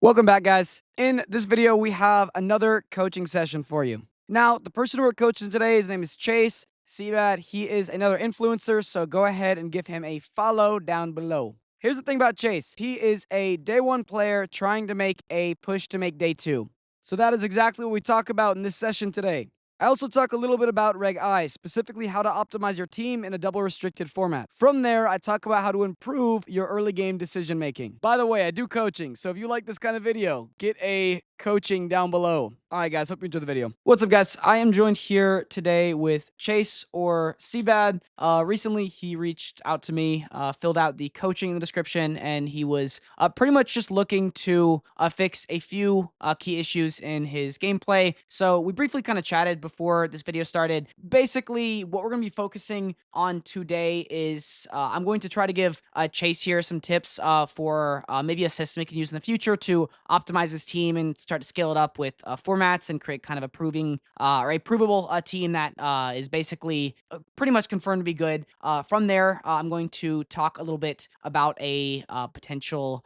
Welcome back, guys. In this video, we have another coaching session for you. Now, the person who we're coaching today, his name is Chase Seabad. He is another influencer, so go ahead and give him a follow down below. Here's the thing about Chase. He is a day one player trying to make a push to make day two. So that is exactly what we talk about in this session today. I also talk a little bit about Reg I, specifically how to optimize your team in a double restricted format. From there, I talk about how to improve your early game decision making. By the way, I do coaching, so if you like this kind of video, get a coaching down below. All right, guys, hope you enjoy the video. What's up, guys? I am joined here today with Chase, or Seabad. Recently, he reached out to me, filled out the coaching in the description, and he was pretty much just looking to fix a few key issues in his gameplay. So we briefly kind of chatted before this video started. Basically, what we're going to be focusing on today is I'm going to try to give Chase here some tips for maybe a system he can use in the future to optimize his team and start to scale it up with formats and create kind of a provable team that is basically pretty much confirmed to be good. From there, I'm going to talk a little bit about a potential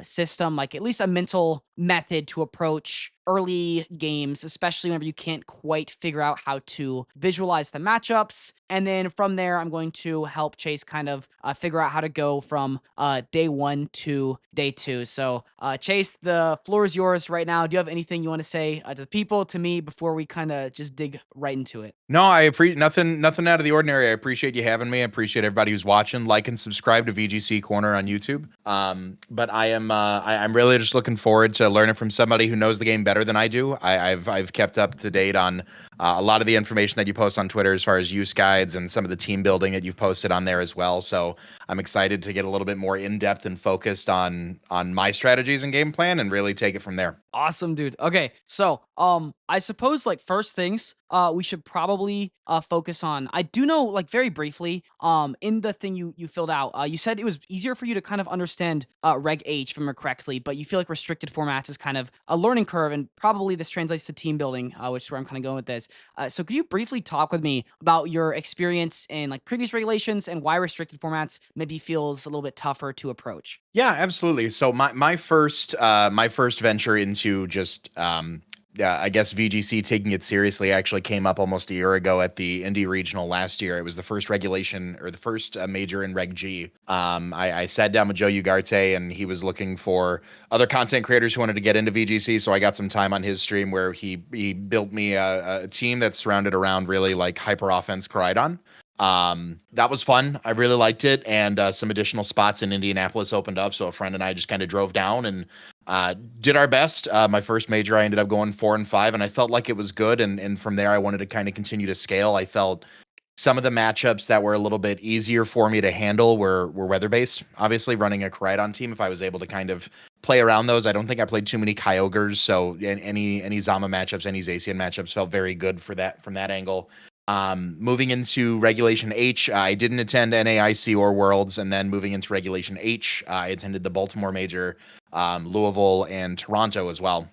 system, like at least a mental method to approach early games, especially whenever you can't quite figure out how to visualize the matchups. And then from there, I'm going to help Chase kind of figure out how to go from day one to day two. So, Chase, the floor is yours right now. Do you have anything you want to say to the people, to me, before we kind of just dig right into it? No, I appreciate nothing out of the ordinary. I appreciate you having me. I appreciate everybody who's watching. Like and subscribe to VGC Corner on YouTube. But I'm really just looking forward to learning from somebody who knows the game better than I do. I've kept up to date on a lot of the information that you post on Twitter as far as use guides and some of the team building that you've posted on there as well. So I'm excited to get a little bit more in depth and focused on my strategies and game plan and really take it from there. Awesome, dude. Okay, so I suppose like first things we should probably focus on. I do know, like, very briefly, in the thing you filled out, you said it was easier for you to kind of understand Reg H, if I remember correctly, but you feel like restricted formats is kind of a learning curve, and probably this translates to team building, which is where I'm kind of going with this. So could you briefly talk with me about your experience in like previous regulations and why restricted formats maybe feels a little bit tougher to approach? Yeah, absolutely. So my first venture into just yeah, I guess VGC taking it seriously actually came up almost a year ago at the Indy Regional last year. It was the first regulation or the first major in Reg G. I sat down with Joe Ugarte and he was looking for other content creators who wanted to get into VGC. So I got some time on his stream where he built me a team that's surrounded around really like hyper offense Koraidon. That was fun. I really liked it. And some additional spots in Indianapolis opened up. So a friend and I just kind of drove down and did our best. My first major, I ended up going 4-5, and I felt like it was good. And from there, I wanted to kind of continue to scale. I felt some of the matchups that were a little bit easier for me to handle were weather based. Obviously, running a Koraidon team, if I was able to kind of play around those, I don't think I played too many Kyogres. So any Zama matchups, any Zacian matchups felt very good for that from that angle. Moving into Regulation H, I didn't attend NAIC or Worlds, and then moving into Regulation H, I attended the Baltimore Major, Louisville, and Toronto as well.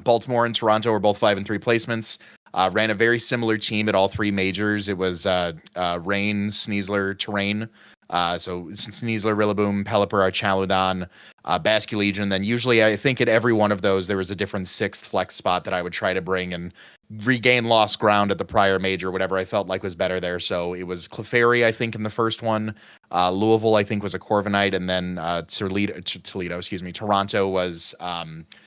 Baltimore and Toronto were both 5-3 placements. Ran a very similar team at all three majors. It was Rain, Sneasler, Terrain. So Sneasler, Rillaboom, Pelipper, Archaludon, Basculegion. Then usually I think at every one of those there was a different sixth flex spot that I would try to bring and regain lost ground at the prior major, whatever I felt like was better there. So it was Clefairy, I think, in the first one. Louisville, I think, was a Corviknight, and then Toronto was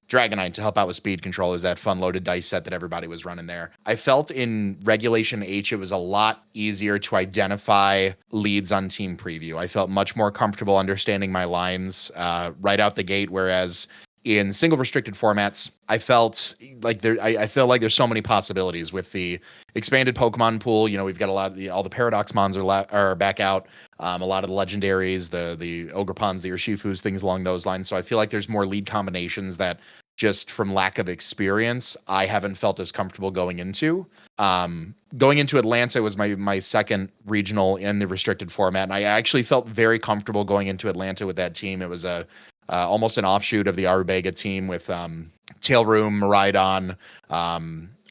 Dragonite to help out with speed control, is that fun loaded dice set that everybody was running there. I felt in Regulation H it was a lot easier to identify leads on team preview. I felt much more comfortable understanding my lines right out the gate, whereas in single restricted formats, I felt like I feel like there's so many possibilities with the expanded Pokemon pool. You know, we've got a lot of all the Paradox Mons are back out. A lot of the legendaries, the Ogrepons, the Urshifus, things along those lines. So I feel like there's more lead combinations that just from lack of experience, I haven't felt as comfortable going into. Going into Atlanta was my second regional in the restricted format, and I actually felt very comfortable going into Atlanta with that team. It was a almost an offshoot of the Arubega team with Tailroom, Miraidon,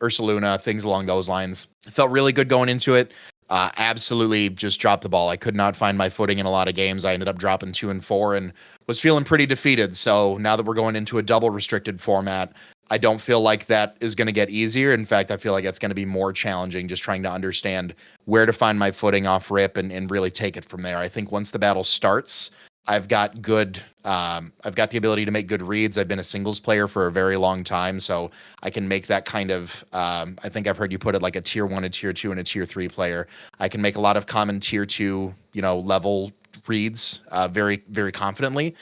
Ursaluna, things along those lines. Felt really good going into it. Absolutely just dropped the ball. I could not find my footing in a lot of games. I ended up dropping 2 and 4 and was feeling pretty defeated. So now that we're going into a double restricted format, I don't feel like that is going to get easier. In fact, I feel like it's going to be more challenging just trying to understand where to find my footing off rip and really take it from there. I think once the battle starts, I've got the ability to make good reads. I've been a singles player for a very long time, so I can make that kind of I think I've heard you put it like a tier 1, a tier 2 and a tier 3 player. I can make a lot of common tier 2, level reads very confidently.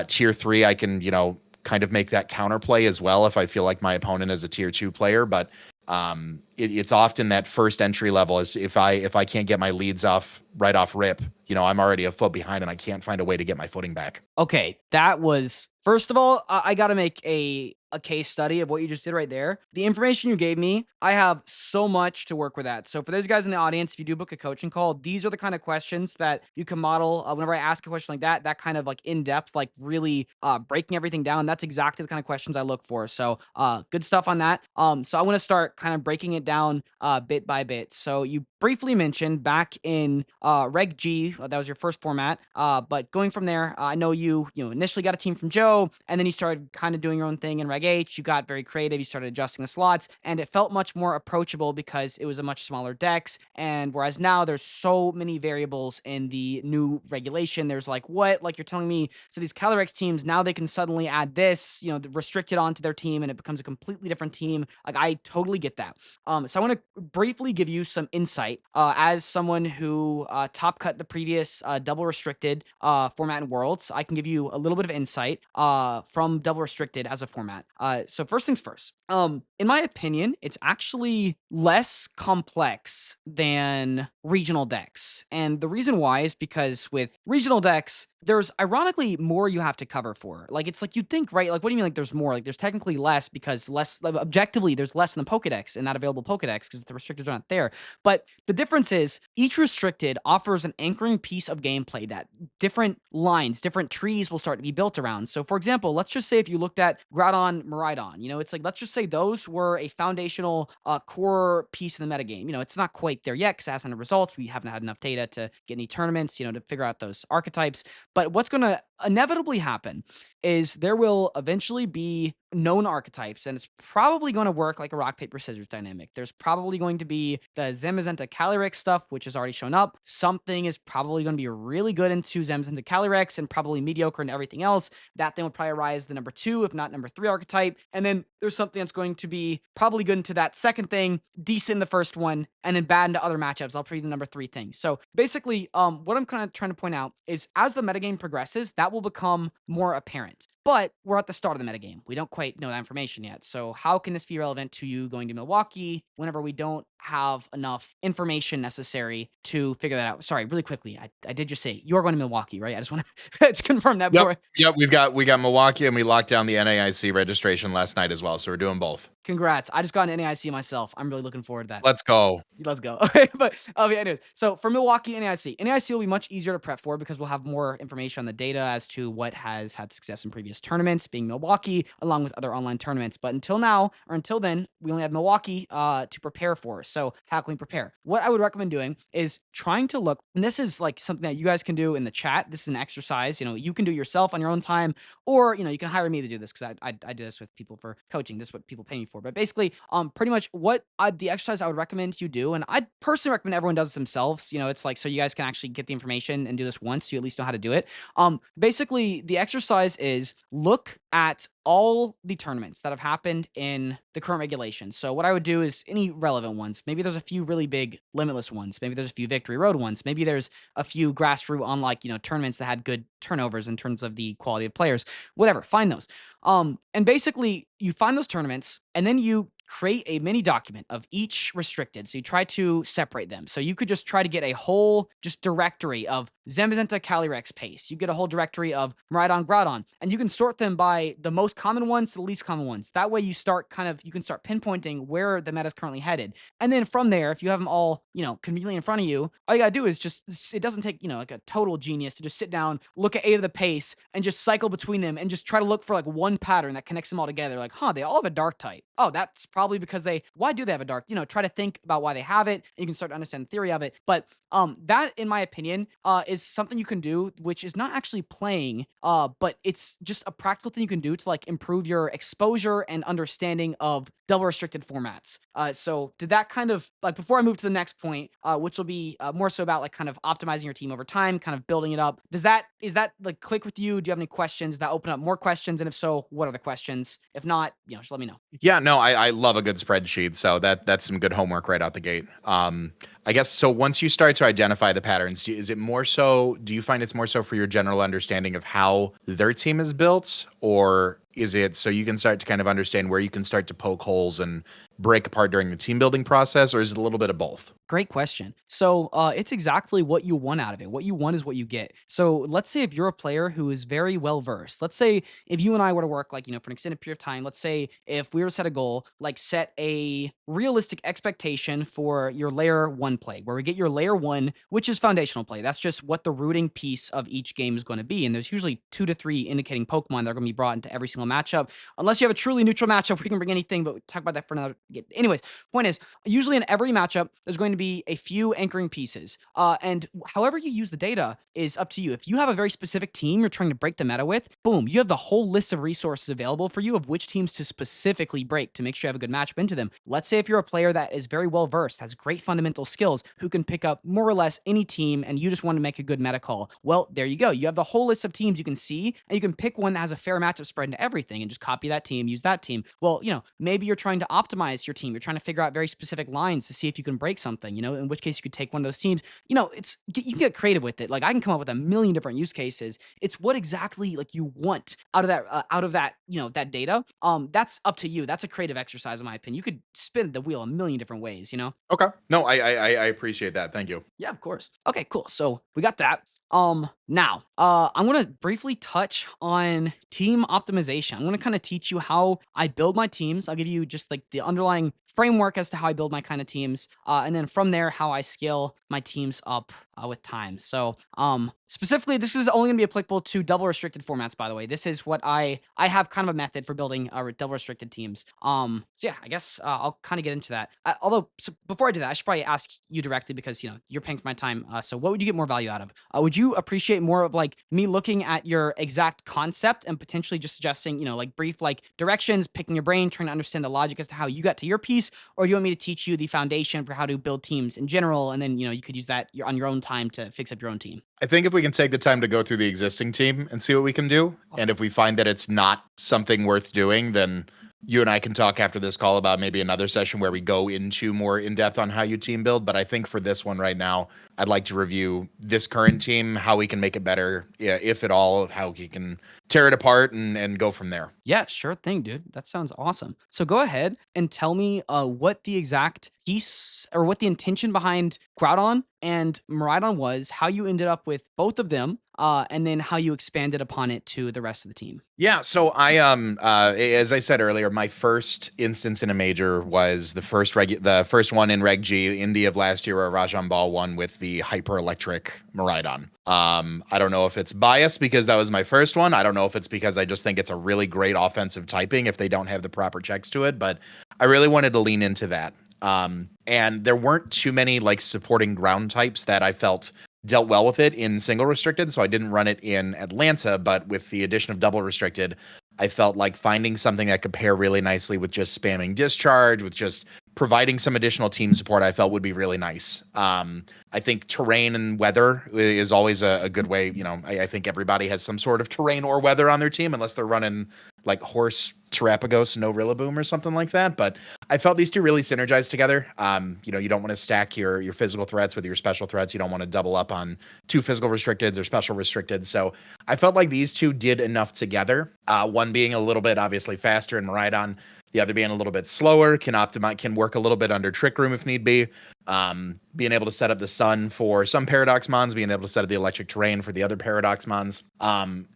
Tier 3 I can, kind of make that counterplay as well if I feel like my opponent is a tier 2 player, but it's often that first entry level is if I can't get my leads off right off rip, I'm already a foot behind and I can't find a way to get my footing back. Okay, that was first of all, I gotta make a case study of what you just did right there. The information you gave me, I have so much to work with that. So for those guys in the audience, if you do book a coaching call, these are the kind of questions that you can model. Whenever I ask a question like that kind of like in depth, like really breaking everything down. That's exactly the kind of questions I look for. So good stuff on that. So I want to start kind of breaking it down bit by bit. So you briefly mentioned back in Reg G, that was your first format. But going from there, I know you initially got a team from Joe, and then you started kind of doing your own thing in Reg H. You got very creative. You started adjusting the slots, and it felt much more approachable because it was a much smaller dex. And whereas now there's so many variables in the new regulation, there's like what, like you're telling me, so these Calyrex teams now they can suddenly add this, restricted onto their team, and it becomes a completely different team. Like I totally get that. So I want to briefly give you some insight as someone who top cut the previous double restricted format in Worlds. I can give you a little bit of insight from double restricted as a format. So first things first. In my opinion, it's actually less complex than regional decks, and the reason why is because with regional decks, there's ironically more you have to cover for. Like it's like you'd think, right? Like what do you mean? Like there's more? Like there's technically less because less like, objectively there's less in the Pokedex and not available Pokedex because the restrictors aren't there. But the difference is each restricted offers an anchoring piece of gameplay that different lines, different trees will start to be built around. So, for example, let's just say if you looked at Groudon, Miraidon, it's like let's just say those were a foundational core piece in the metagame. It's not quite there yet because it hasn't had results. We haven't had enough data to get any tournaments, to figure out those archetypes. But what's going to inevitably happen is there will eventually be known archetypes, and it's probably going to work like a rock, paper, scissors dynamic. There's probably going to be the Zamazenta Calyrex stuff, which has already shown up. Something is probably going to be really good into Zamazenta Calyrex and probably mediocre into everything else. That thing would probably rise the number 2, if not number 3 archetype. And then there's something that's going to be probably good into that second thing, decent in the first one, and then bad into other matchups. I'll probably the number 3 thing. So basically, what I'm kind of trying to point out is as the metagame progresses, that will become more apparent. But we're at the start of the metagame. We don't quite know that information yet. So how can this be relevant to you going to Milwaukee whenever we don't have enough information necessary to figure that out? Sorry, really quickly. I did just say you're going to Milwaukee, right? I just want to just confirm that Yep. before. Yep, we got Milwaukee and we locked down the NAIC registration last night as well, so we're doing both. Congrats. I just got an NAIC myself. I'm really looking forward to that. Let's go. Let's go. Okay, but yeah, anyways. So for Milwaukee, NAIC will be much easier to prep for because we'll have more information on the data as to what has had success in previous tournaments, being Milwaukee, along with other online tournaments. But until now, or until then, we only have Milwaukee to prepare for. So how can we prepare? What I would recommend doing is trying to look, and this is like something that you guys can do in the chat. This is an exercise. You can do yourself on your own time, or you can hire me to do this because I do this with people for coaching. This is what people pay me for. But basically, pretty much what the exercise I would recommend you do, and I'd personally recommend everyone does it themselves. It's like so you guys can actually get the information and do this once, so you at least know how to do it. Basically, the exercise is look at all the tournaments that have happened in the current regulations. So what I would do is any relevant ones. Maybe there's a few really big limitless ones. Maybe there's a few Victory Road ones. Maybe there's a few grassroots on like tournaments that had good turnovers in terms of the quality of players. Whatever, find those. And basically you find those tournaments and then you create a mini document of each restricted. So you try to separate them. So you could just try to get a whole just directory of Zamazenta Calyrex pace. You get a whole directory of Miraidon Groudon, and you can sort them by the most common ones to the least common ones. That way you can start pinpointing where the meta is currently headed. And then from there, if you have them all, conveniently in front of you, all you gotta do is it doesn't take, like a total genius to just sit down, look at 8 of the pace and just cycle between them and just try to look for like one pattern that connects them all together. Like, they all have a dark type. Oh, that's probably because why do they have a dark? Try to think about why they have it, and you can start to understand the theory of it. But that, in my opinion, is something you can do, which is not actually playing, but it's just a practical thing you can do to like improve your exposure and understanding of double restricted formats. So did that kind of like, before I move to the next point, which will be more so about like kind of optimizing your team over time, kind of building it up. Is that like click with you? Do you have any questions? Does that open up more questions? And if so, what are the questions? If not, just let me know. Yeah, no, I love a good spreadsheet, so that's some good homework right out the gate. I guess so. Once you start to identify the patterns, is it more so? Do you find it's more so for your general understanding of how their team is built, or is it so you can start to kind of understand where you can start to poke holes and break apart during the team building process, or is it a little bit of both? Great question. So it's exactly what you want out of it. What you want is what you get. So let's say if you're a player who is very well versed, let's say if you and I were to work like, for an extended period of time, let's say if we were to set a goal, like set a realistic expectation for your layer one play, where we get your layer one, which is foundational play. That's just what the rooting piece of each game is going to be. And there's usually 2 to 3 indicating Pokemon that are going to be brought into every single matchup, unless you have a truly neutral matchup where you can bring anything, but we'll talk about that for another. Anyways, point is, usually in every matchup, there's going to be a few anchoring pieces. And however you use the data is up to you. If you have a very specific team you're trying to break the meta with, boom, you have the whole list of resources available for you of which teams to specifically break to make sure you have a good matchup into them. Let's say if you're a player that is very well versed, has great fundamental skills, who can pick up more or less any team, and you just want to make a good meta call. Well, there you go. You have the whole list of teams you can see, and you can pick one that has a fair matchup spread into everything and just copy that team, use that team. Well, maybe you're trying to optimize your team. You're trying to figure out very specific lines to see if you can break something, in which case you could take one of those teams. You can get creative with it. Like I can come up with a million different use cases. It's what exactly like you want out of that that data. That's up to you. That's a creative exercise in my opinion. You could spin the wheel a million different ways. Okay, no, I appreciate that. Thank you. Yeah, of course. Okay, cool. So we got that. Now, I'm gonna briefly touch on team optimization. I'm gonna kind of teach you how I build my teams. I'll give you just like the underlying framework as to how I build my kind of teams, and then from there, how I scale my teams up with time. So, specifically, this is only gonna be applicable to double restricted formats. By the way, this is what I have kind of a method for building double restricted teams. So yeah, I guess I'll kind of get into that. Although, so before I do that, I should probably ask you directly because you're paying for my time. So what would you get more value out of? Would you appreciate more of like me looking at your exact concept and potentially just suggesting, like brief like directions, picking your brain, trying to understand the logic as to how you got to your piece, or do you want me to teach you the foundation for how to build teams in general, and then you could use that on your own time to fix up your own team? I think if we can take the time to go through the existing team and see what we can do, and Awesome. if we find that it's not something worth doing, then you and I can talk after this call about maybe another session where we go into more in depth on how you team build. But I think for this one right now, I'd like to review this current team, how we can make it better, yeah, if at all, how we can tear it apart and go from there. Yeah, sure thing, dude. That sounds awesome. So go ahead and tell me what the exact piece or what the intention behind Groudon and Miraidon was, how you ended up with both of them, and then how you expanded upon it to the rest of the team. Yeah, so as I said earlier, my first instance in a major was the first one in Reg G, Indie of last year, where Rajan Ball won with the Hyper Electric Miraidon. I don't know if it's biased because that was my first one. I don't know if it's because I just think it's a really great offensive typing if they don't have the proper checks to it, but I really wanted to lean into that. And there weren't too many like supporting ground types that I felt dealt well with it in single restricted, so I didn't run it in Atlanta, but with the addition of double restricted, I felt like finding something that could pair really nicely with just spamming discharge, with just providing some additional team support, I felt would be really nice. I think terrain and weather is always a good way. I think everybody has some sort of terrain or weather on their team, unless they're running like Horse, Terapagos, no Rillaboom or something like that. But I felt these two really synergize together. You don't want to stack your physical threats with your special threats. You don't want to double up on two physical restricteds or special restricted. So I felt like these two did enough together. One being a little bit obviously faster in Miraidon, the other being a little bit slower, can work a little bit under Trick Room if need be. Being able to set up the Sun for some Paradox Mons, being able to set up the Electric Terrain for the other Paradox Mons.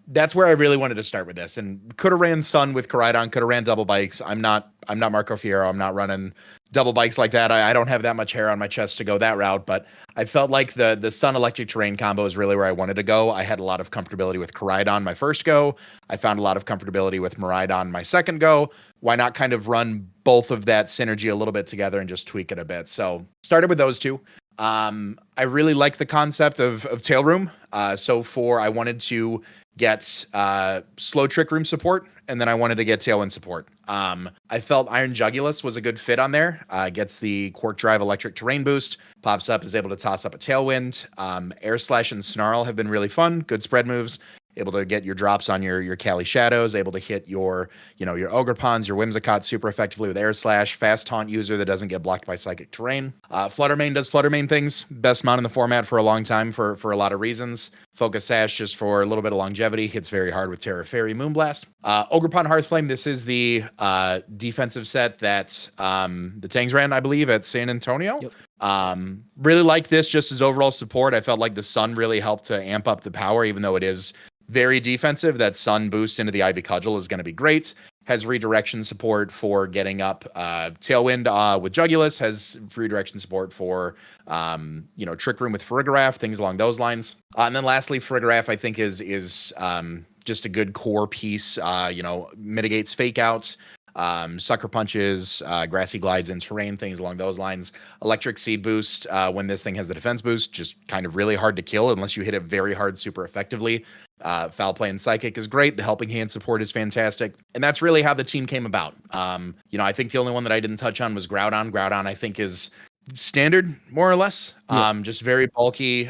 That's where I really wanted to start with this, and could have ran Sun with Koraidon Miraidon, could have ran double bikes. I'm not Marco Fierro. I'm not running double bikes like that. I don't have that much hair on my chest to go that route, but I felt like the Sun Electric Terrain combo is really where I wanted to go. I had a lot of comfortability with Koraidon my first go. I found a lot of comfortability with Miraidon my second go. Why not kind of run both of that synergy a little bit together and just tweak it a bit? So started with those two. I really like the concept of Tail Room. I wanted to get slow Trick Room support, and then I wanted to get Tailwind support. I felt Iron Jugulus was a good fit on there. Gets the Quark Drive Electric Terrain boost, pops up, is able to toss up a Tailwind. Air Slash and Snarl have been really fun, good spread moves. Able to get your drops on your Cali Shadows, able to hit your Ogre Pawns, your Whimsicott super effectively with Air Slash, fast taunt user that doesn't get blocked by Psychic Terrain. Fluttermane does Fluttermane things, best mount in the format for a long time for a lot of reasons. Focus Sash just for a little bit of longevity, hits very hard with Terra Fairy Moonblast. Ogre Pawn Hearthflame, this is the defensive set that the Tangs ran, I believe, at San Antonio. Yep. Really liked this just as overall support. I felt like the Sun really helped to amp up the power, even though it is very defensive. That Sun boost into the Ivy Cudgel is going to be great. Has redirection support for getting up Tailwind with Jugulus. Has redirection support for Trick Room with Farigiraf, things along those lines. And then lastly, Farigiraf I think is just a good core piece. Mitigates fake outs. Sucker punches, grassy glides in terrain, things along those lines. Electric seed boost when this thing has the defense boost, just kind of really hard to kill unless you hit it very hard super effectively. Foul play and psychic is great. The helping hand support is fantastic. And that's really how the team came about. I think the only one that I didn't touch on was Groudon. Groudon, I think, is standard, more or less. Just very bulky,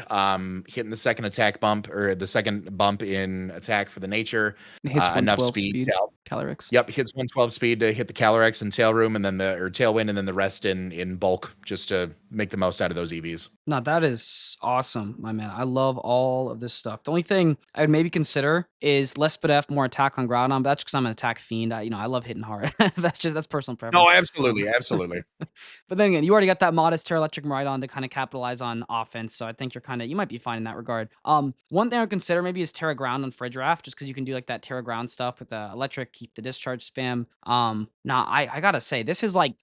hitting the second attack bump or the second bump in attack for the nature. It hits Enough 112 speed. Calyrex. Yep, hits 112 speed to hit the Calyrex and Tail Room, and then Tailwind, and then the rest in bulk, just to make the most out of those EVs. No, that is awesome, my man. I love all of this stuff. The only thing I would maybe consider is less BDF, more attack on Groudon. But that's because I'm an attack fiend. I love hitting hard. that's personal preference. No, absolutely. But then again, you already got that modest Terra Electric Miraidon to kind of capitalize on offense. So I think you might be fine in that regard. One thing I would consider maybe is Terra Ground on Farigiraf, just because you can do like that Terra Ground stuff with the electric, keep the discharge spam. I gotta say, this is like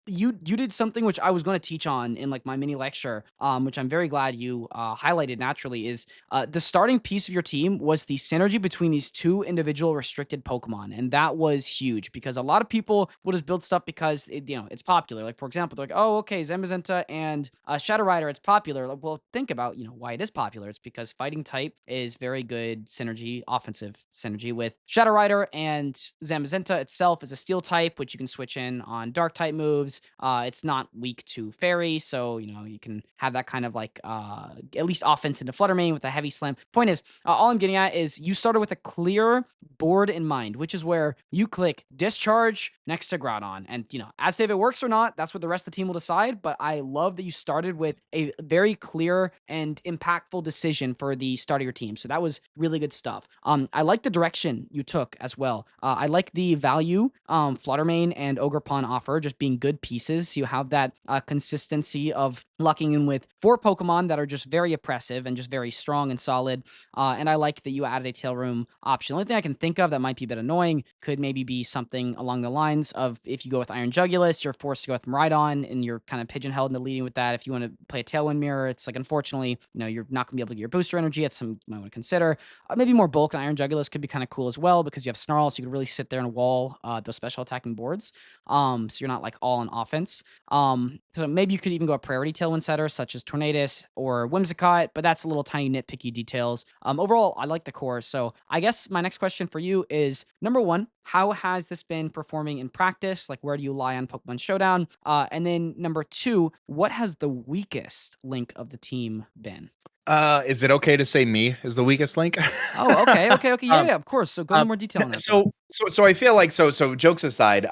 you did something which I was going to teach on in like my mini lecture, which I'm very glad you highlighted naturally, is the starting piece of your team was the synergy between these two individual restricted Pokemon. And that was huge because a lot of people will just build stuff because it's popular. Like, for example, they're like, oh, okay, Zamazenta and Shadow Rider, it's popular. Like, well, think about, why it is popular. It's because fighting type is very good synergy, offensive synergy with Shadow Rider, and Zamazenta itself is a steel type, which you can switch in on dark type moves. It's not weak to fairy, so, you can have that kind of like at least offense into Fluttermane with a heavy slam. Point is, all I'm getting at is you started with a clear board in mind, which is where you click discharge next to Groudon. And, as if it works or not, that's what the rest of the team will decide. But I love that you started with a very clear and impactful decision for the start of your team. So that was really good stuff. I like the direction you took as well. I like the value Fluttermane and Ogre Pawn offer, just being good pieces. You have that consistency of locking in with 4 Pokemon that are just very oppressive and just very strong and solid. And I like that you added a Tail Room option. The only thing I can think of that might be a bit annoying could maybe be something along the lines of if you go with Iron Jugulus, you're forced to go with Miraidon, and you're kind of pigeonholed into leading with that. If you want to play a Tailwind Mirror, it's like, unfortunately, you're not going to be able to get your booster energy. That's something you might want to consider. Maybe more bulk on Iron Jugulus could be kind of cool as well because you have Snarl, so you could really sit there and wall those special attacking boards. So you're not like all on offense. So maybe you could even go a priority Tailwind setter such as Tornadus or Whimsicott, but that's a little tiny nitpicky details. Overall, I like the core. So I guess my next question for you is, number one, how has this been performing in practice? Like, where do you lie on Pokemon Showdown? And then number two, what has the weakest link of the team been? Is it okay to say me is the weakest link? Oh, okay. Yeah, of course. So go into more detail on that. So I feel like so jokes aside,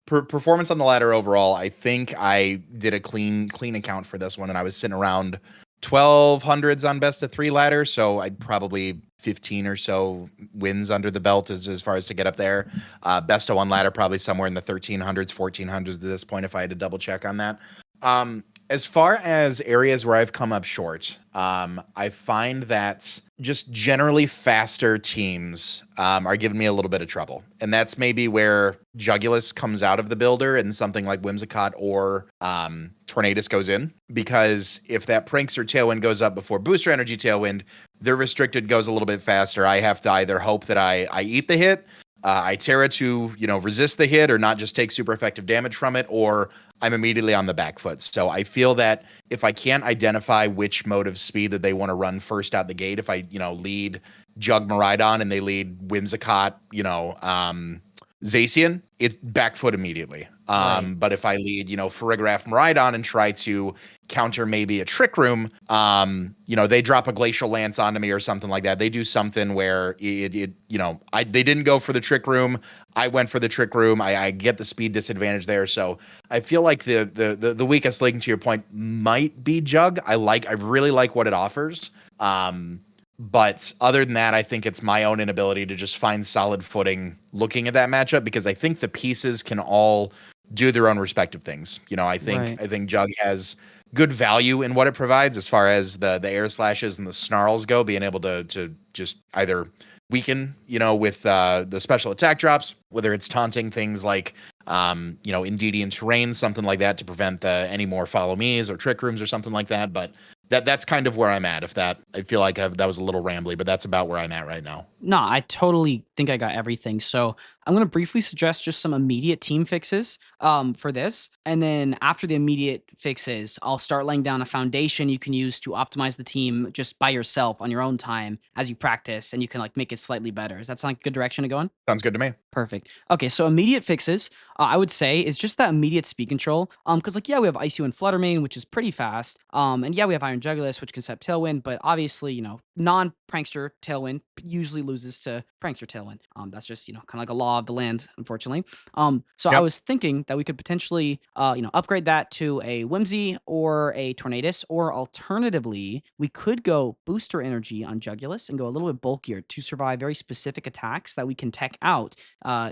performance on the ladder overall, I think I did a clean account for this one, and I was sitting around 1200s on best of 3 ladder, so I'd probably 15 or so wins under the belt as far as to get up there. Best of 1 ladder, probably somewhere in the 1300s, 1400s at this point, if I had to double check on that. As far as areas where I've come up short, I find that just generally faster teams are giving me a little bit of trouble. And that's maybe where Jugulus comes out of the builder and something like Whimsicott or Tornadus goes in. Because if that Pranks or Tailwind goes up before Booster Energy Tailwind, their restricted goes a little bit faster. I have to either hope that I eat the hit, I Terra to, resist the hit or not just take super effective damage from it, or I'm immediately on the back foot. So I feel that if I can't identify which mode of speed that they want to run first out the gate, if I, lead Jug Maridon and they lead Whimsicott, Zacian, it back foot immediately. Right. But if I lead, Farigiraf Maridon and try to counter maybe a Trick Room, they drop a Glacial Lance onto me or something like that. They do something where they didn't go for the Trick Room. I went for the Trick Room. I get the speed disadvantage there. So I feel like the weakest link, to your point, might be Jug. I really like what it offers. But other than that, I think it's my own inability to just find solid footing looking at that matchup, because I think the pieces can all do their own respective things. Right. I think Jug has good value in what it provides as far as the air slashes and the snarls go, being able to just either weaken, with the special attack drops, whether it's taunting things like Indeedian terrain, something like that, to prevent any more follow me's or trick rooms or something like that. But that's kind of where I'm at. I feel like that was a little rambly, but that's about where I'm at right now. No, I totally think I got everything. So I'm going to briefly suggest just some immediate team fixes for this. And then after the immediate fixes, I'll start laying down a foundation you can use to optimize the team just by yourself on your own time as you practice, and you can like make it slightly better. Does that sound like a good direction to go in? Sounds good to me. Perfect. Okay, so immediate fixes, I would say, is just that immediate speed control. Because like yeah, we have Icy and Fluttermane, which is pretty fast. And yeah, we have Iron Jugulus, which can set Tailwind, but obviously, non-prankster Tailwind usually loses to prankster Tailwind. That's just kind of like a law of the land, unfortunately. So I Yep. was thinking that we could potentially, upgrade that to a Whimsy or a Tornadus, or alternatively, we could go Booster Energy on Jugulus and go a little bit bulkier to survive very specific attacks that we can tech out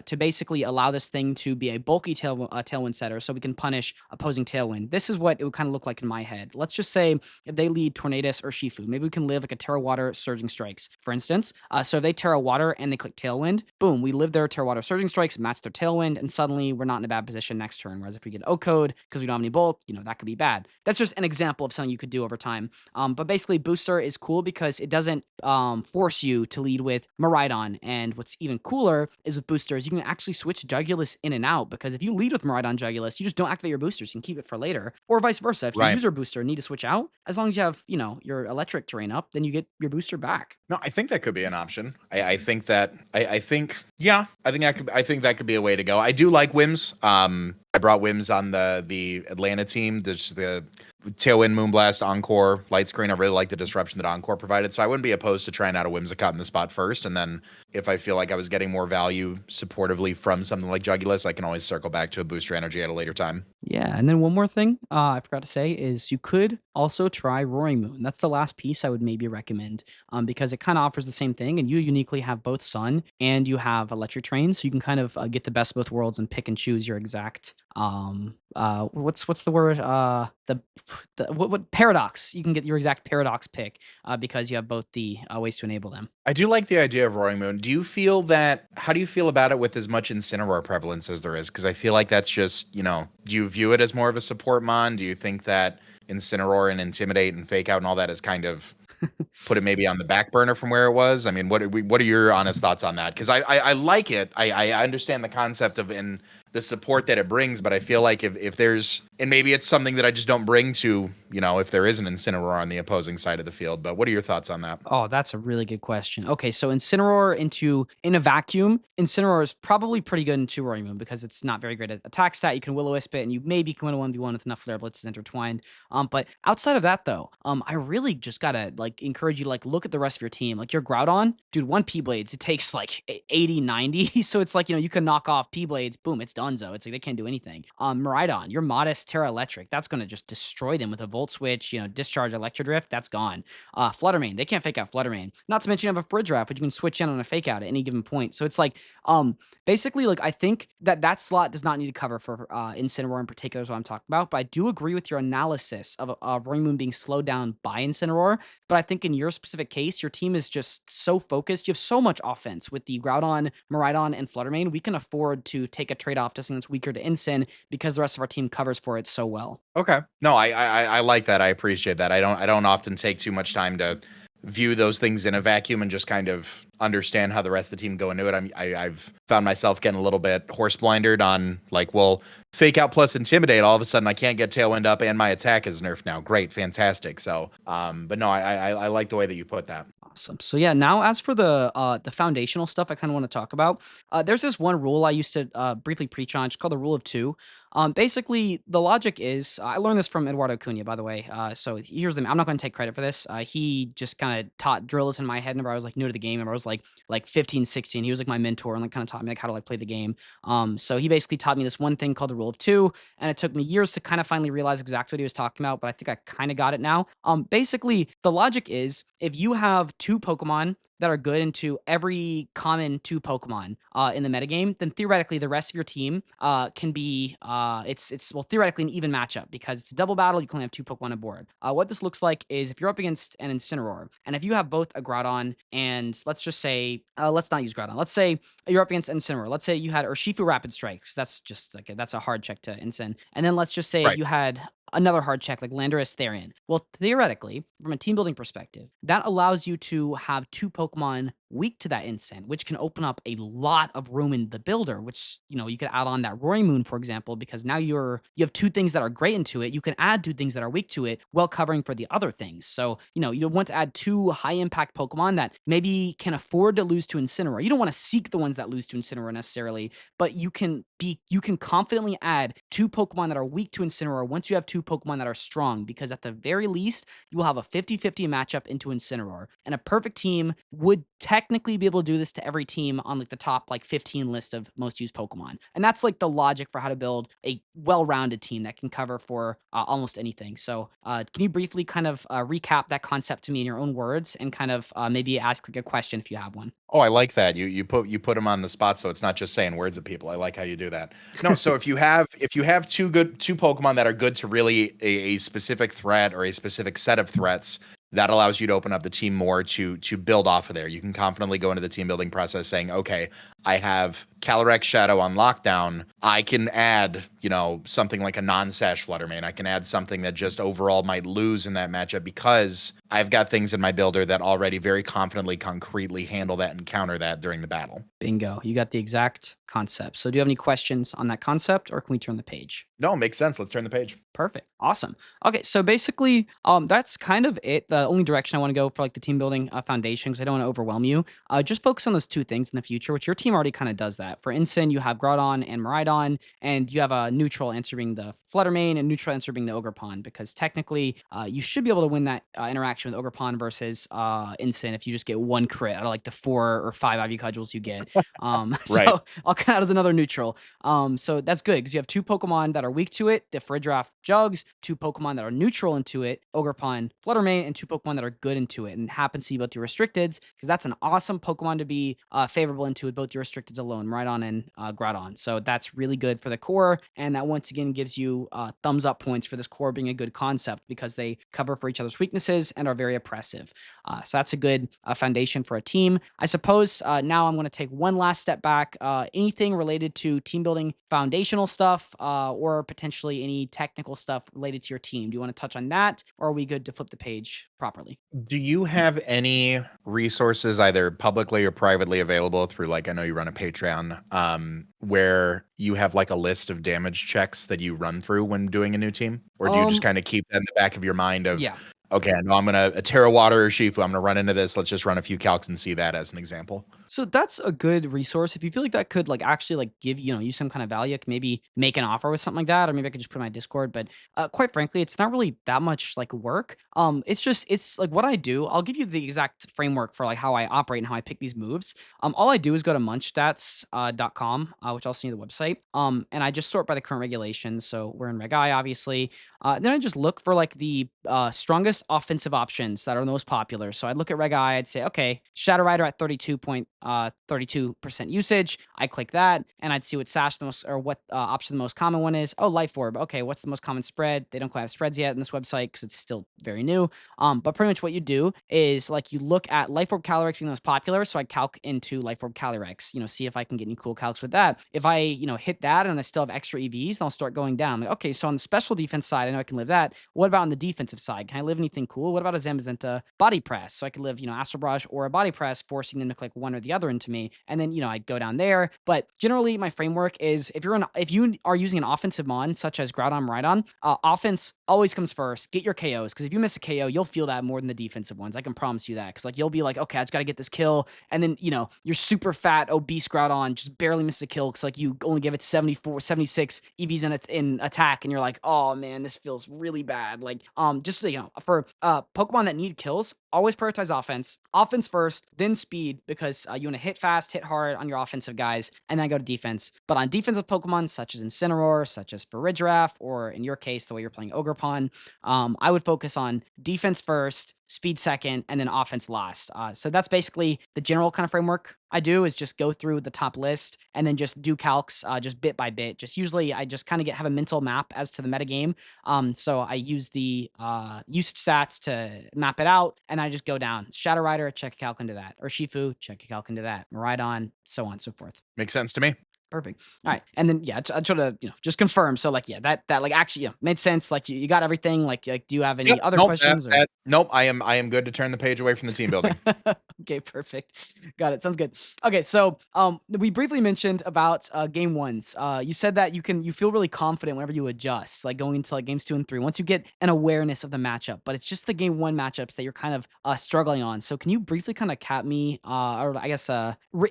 to basically allow this thing to be a bulky tailwind setter, so we can punish opposing tailwind. This is what it would kind of look like in my head. Let's just say if they lead Tornadus or Shifu, maybe we can live like a Terra Water Surging Strikes, for instance. So if they Terra Water and they click Tailwind, boom, we live their Terra Water Surging Strikes, match their Tailwind, and suddenly we're not in a bad position next turn. Whereas if we get O-Code because we don't have any bulk, that could be bad. That's just an example of something you could do over time. But basically, Booster is cool because it doesn't force you to lead with Maridon. And what's even cooler is with boosters, you can actually switch Jugulus in and out, because if you lead with Maridon Jugulus, you just don't activate your boosters. You can keep it for later. Or vice versa. If you Right. use your booster and need to switch out, as long as you have, your electric terrain up, then you get your booster back. No, I think that could be an option. I think that I think yeah, I think that could be a way to go. I do like Wims. I brought Wims on the Atlanta team. There's the Tailwind, Moonblast, Encore, Light Screen. I really like the disruption that Encore provided, so I wouldn't be opposed to trying out a Whimsicott in the spot first, and then if I feel like I was getting more value supportively from something like Jugulus, I can always circle back to a booster energy at a later time. Yeah, and then one more thing I forgot to say is you could also try Roaring Moon. That's the last piece I would maybe recommend, because it kind of offers the same thing, and you uniquely have both Sun and you have Electric Train, so you can kind of get the best of both worlds and pick and choose your exact what's the word the what paradox. You can get your exact paradox pick because you have both the ways to enable them. I do like the idea of Roaring Moon. How do you feel about it with as much Incineroar prevalence as there is? Because I feel like that's just, do you view it as more of a support mon? Do you think that Incineroar and Intimidate and Fake Out and all that is kind of put it maybe on the back burner from where it was? I mean, what are your honest thoughts on that? Because I like it. I understand the concept of in the support that it brings, but I feel like if there's, and maybe it's something that I just don't bring to, if there is an Incineroar on the opposing side of the field. But what are your thoughts on that? Oh, that's a really good question. Okay, so Incineroar in a vacuum, Incineroar is probably pretty good into Roaring Moon because it's not very great at attack stat. You can Will-O-Wisp it, and you maybe can win a 1v1 with enough Flare Blitzes intertwined. But outside of that, though, I really just gotta like encourage you to like look at the rest of your team. Like your Groudon, dude, one P-Blades, it takes like 80, 90. So it's like, you can knock off P-Blades, boom, it's donezo. It's like they can't do anything. Maridon, your Modest Terra Electric, that's gonna just destroy them with a Volt Switch, Discharge, Electro Drift, that's gone. Flutter Mane, they can't fake out Flutter Mane. Not to mention you have a Fridge Draft, which you can switch in on a fake out at any given point. So it's like, basically, like I think that slot does not need to cover for Incineroar in particular is what I'm talking about. But I do agree with your analysis of Roaring Moon being slowed down by Incineroar. But I think in your specific case, your team is just so focused. You have so much offense with the Groudon, Miraidon, and Flutter Mane. We can afford to take a trade off to something that's weaker to Incin because the rest of our team covers for it so well. Okay. No, I like that. I appreciate that. I don't often take too much time to view those things in a vacuum and just kind of understand how the rest of the team go into it. I've found myself getting a little bit horse blinded on like, well, fake out plus intimidate. All of a sudden, I can't get tailwind up, and my attack is nerfed now. Great, fantastic. So, but no, I like the way that you put that. Awesome. So yeah, now as for the foundational stuff, I kind of want to talk about. There's this one rule I used to briefly preach on. It's called the rule of two. Basically, the logic is I learned this from Eduardo Cunha, by the way. So here's the. I'm not going to take credit for this. He just kind of taught drill this in my head whenever I was like new to the game. Whenever I was like 15, 16. He was like my mentor and like kind of taught me like how to like play the game. So he basically taught me this one thing called the rule of two, and it took me years to kind of finally realize exactly what he was talking about. But I think I kind of got it now. Basically, the logic is if you have two Pokemon that are good into every common two Pokemon in the metagame, then theoretically the rest of your team can be it's well theoretically an even matchup because it's a double battle. You can only have two Pokemon on board. What this looks like is if you're up against an Incineroar, and if you have both a Groudon and let's just say let's not use Groudon. Let's say you're up against Incineroar. Let's say you had Urshifu Rapid Strikes. That's just like that's a hard check to Incin. And then let's just say Right. you had another hard check like Landorus Therian. Well, theoretically, from a team building perspective, that allows you to have two Pokemon weak to that Incin, which can open up a lot of room in the builder, which, you could add on that Roaring Moon, for example, because now you have two things that are great into it. You can add two things that are weak to it while covering for the other things. So, you want to add two high impact Pokemon that maybe can afford to lose to Incineroar. You don't want to seek the ones that lose to Incineroar necessarily, but you can confidently add two Pokemon that are weak to Incineroar once you have two Pokemon that are strong, because at the very least, you will have a 50-50 matchup into Incineroar. And a perfect team would technically be able to do this to every team on like the top like 15 list of most used Pokemon. And that's like the logic for how to build a well-rounded team that can cover for almost anything. So can you briefly kind of recap that concept to me in your own words and kind of maybe ask like a question if you have one? Oh, I like that. You put them on the spot, so it's not just saying words at people. I like how you do that. No, so if you have two Pokemon that are good to really a specific threat or a specific set of threats, that allows you to open up the team more to build off of there. You can confidently go into the team building process saying, okay, I have Calyrex Shadow on lockdown. I can add, something like a non-Sash Fluttermane. I can add something that just overall might lose in that matchup because I've got things in my builder that already very confidently, concretely handle that and counter that during the battle. Bingo. You got the exact concept. So do you have any questions on that concept or can we turn the page? No, makes sense. Let's turn the page. Perfect. Awesome. Okay, so basically, that's kind of it. The only direction I want to go for like the team building foundation, because I don't want to overwhelm you. Just focus on those two things in the future, which your team already kind of does that. For Incin, you have Groudon and Miraidon, and you have a neutral answer being the Fluttermane and neutral answer being the Ogerpon, because technically, you should be able to win that interaction with Ogerpon versus Incin if you just get one crit out of like the 4 or 5 IV cudgels you get. Right. So I'll count as another neutral. So that's good because you have two Pokemon that are weak to it, the Friddraft Jugs, two Pokemon that are neutral into it, Ogerpon, Fluttermane, and two Pokemon that are good into it. And happens to be both your restricteds, because that's an awesome Pokemon to be favorable into with both your restricteds alone, Rhydon and Groudon. So that's really good for the core. And that once again gives you thumbs up points for this core being a good concept because they cover for each other's weaknesses and are very oppressive. So that's a good foundation for a team. I suppose now I'm going to take one last step back. Anything related to team building foundational stuff or potentially any technical stuff related to your team? Do you want to touch on that or are we good to flip the page properly? Do you have any resources, either publicly or privately available through, like, I know you run a Patreon, where you have like a list of damage checks that you run through when doing a new team? Or do you just kind of keep that in the back of your mind of, Yeah. okay, I know I'm going to, a Terra Water or Shifu, I'm going to run into this. Let's just run a few calcs and see that as an example. So that's a good resource. If you feel like that could like actually like give you some kind of value, I could maybe make an offer with something like that, or maybe I could just put it in my Discord. But quite frankly, it's not really that much like work. It's like what I do. I'll give you the exact framework for like how I operate and how I pick these moves. All I do is go to munchstats.com, which I'll send you the website. And I just sort by the current regulations. So we're in Reg I, obviously. Then I just look for like the strongest offensive options that are the most popular. So I'd look at Reg I, I'd say, okay, Shadow Rider at 32% usage. I click that and I'd see what Sash the most or what option the most common one is. Oh, Life Orb. Okay, what's the most common spread? They don't quite have spreads yet in this website because it's still very new. But pretty much what you do is like you look at Life Orb Calyrex being the most popular. So I calc into Life Orb Calyrex, see if I can get any cool calcs with that. If I hit that and I still have extra EVs, then I'll start going down. Like, okay, so on the special defense side, I know I can live that. What about on the defensive side? Can I live anything cool? What about a Zamazenta body press? So I could live, Astral Brush or a body press, forcing them to click one or the other into me. And then, I'd go down there. But generally, my framework is if you are using an offensive mon, such as Groudon, Rhydon, offense always comes first. Get your KOs. Because if you miss a KO, you'll feel that more than the defensive ones. I can promise you that. Because like you'll be like, okay, I just got to get this kill. And then, you're super fat, obese Groudon just barely misses a kill because like you only give it 74, 76 EVs in attack. And you're like, oh man, this feels really bad. Like, just so for Pokemon that need kills, always prioritize offense. Offense first, then speed, because you want to hit fast, hit hard on your offensive guys, and then go to defense. But on defensive Pokemon, such as Incineroar, such as Farigiraf, or in your case, the way you're playing Ogerpon, I would focus on defense first, speed second, and then offense last. So that's basically the general kind of framework I do is just go through the top list and then just do calcs just bit by bit. Just usually I just kind of have a mental map as to the metagame. So I use the usage stats to map it out, and I just go down. Shadow Rider, check a calc into that. Or Shifu, check a calc into that. Miraidon, so on and so forth. Makes sense to me. Perfect. All right, and then yeah, I try to just confirm. So like yeah, that like actually made sense. Like you got everything. Like do you have Yep. any other Nope. That, questions or? that, nope. I am good to turn the page away from the team building. Okay, perfect. Got it. Sounds good. Okay, so we briefly mentioned about game ones. You said that you feel really confident whenever you adjust, like going into like games 2 and 3, once you get an awareness of the matchup. But it's just the game one matchups that you're kind of struggling on. So can you briefly kind of cap me, or I guess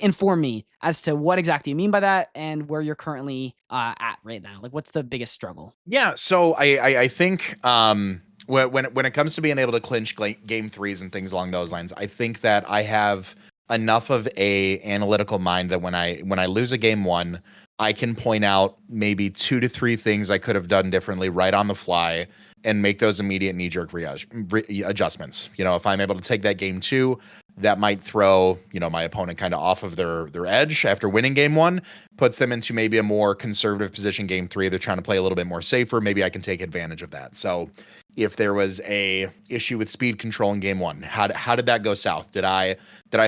inform me as to what exactly you mean by that and where you're currently at right now? Like, what's the biggest struggle? Yeah, so I think when it comes to being able to clinch game threes and things along those lines, I think that I have enough of a analytical mind that when I lose a game one, I can point out maybe 2 to 3 things I could have done differently right on the fly and make those immediate knee-jerk adjustments. If I'm able to take that game two, that might throw my opponent kind of off of their edge after winning game one, puts them into maybe a more conservative position game three. They're trying to play a little bit more safer. Maybe I can take advantage of that. So if there was a issue with speed control in game one, how did that go south? Did I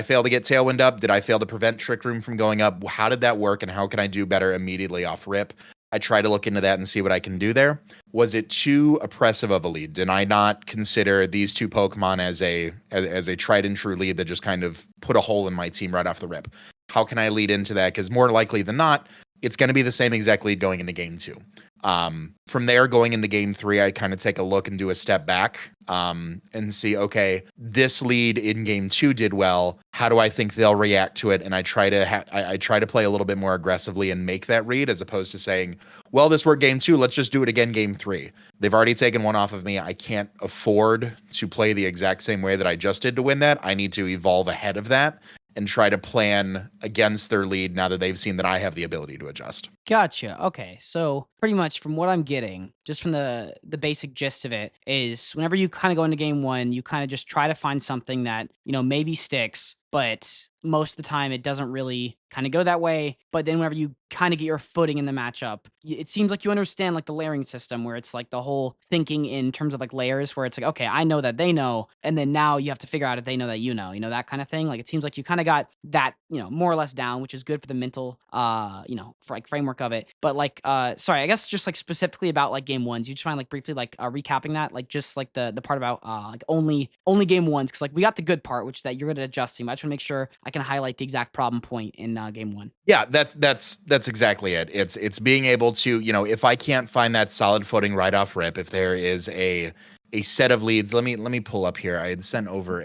fail to get Tailwind up? Did I fail to prevent Trick Room from going up? How did that work, and how can I do better immediately off rip? I try to look into that and see what I can do there. Was it too oppressive of a lead? Did I not consider these two Pokemon as a tried and true lead that just kind of put a hole in my team right off the rip? How can I lead into that? Because more likely than not, it's going to be the same exact lead going into game two. From there, going into game three, I kind of take a look and do a step back and see, okay, this lead in game two did well. How do I think they'll react to it? And I try to I try to play a little bit more aggressively and make that read, as opposed to saying, well, this worked game two, let's just do it again game three. They've already taken one off of me. I can't afford to play the exact same way that I just did to win that. I need to evolve ahead of that and try to plan against their lead now that they've seen that I have the ability to adjust. Gotcha. Okay. So pretty much from what I'm getting, just from the basic gist of it, is whenever you kind of go into game one, you kind of just try to find something that, maybe sticks, but most of the time it doesn't really kind of go that way. But then whenever you kind of get your footing in the matchup, it seems like you understand like the layering system, where it's like the whole thinking in terms of like layers, where it's like, okay, I know that they know, and then now you have to figure out if they know that that kind of thing. Like it seems like you kind of got that, more or less down, which is good for the mental for like framework of it. But like sorry, I guess just like specifically about like game ones, you just mind like briefly like recapping that, like just like the part about like only game ones, because like we got the good part, which is that you're good at adjusting, but I just want to make sure I can highlight the exact problem point in game one. Yeah, that's exactly it. It's being able to, if I can't find that solid footing right off rip, if there is a set of leads, let me pull up here. I had sent over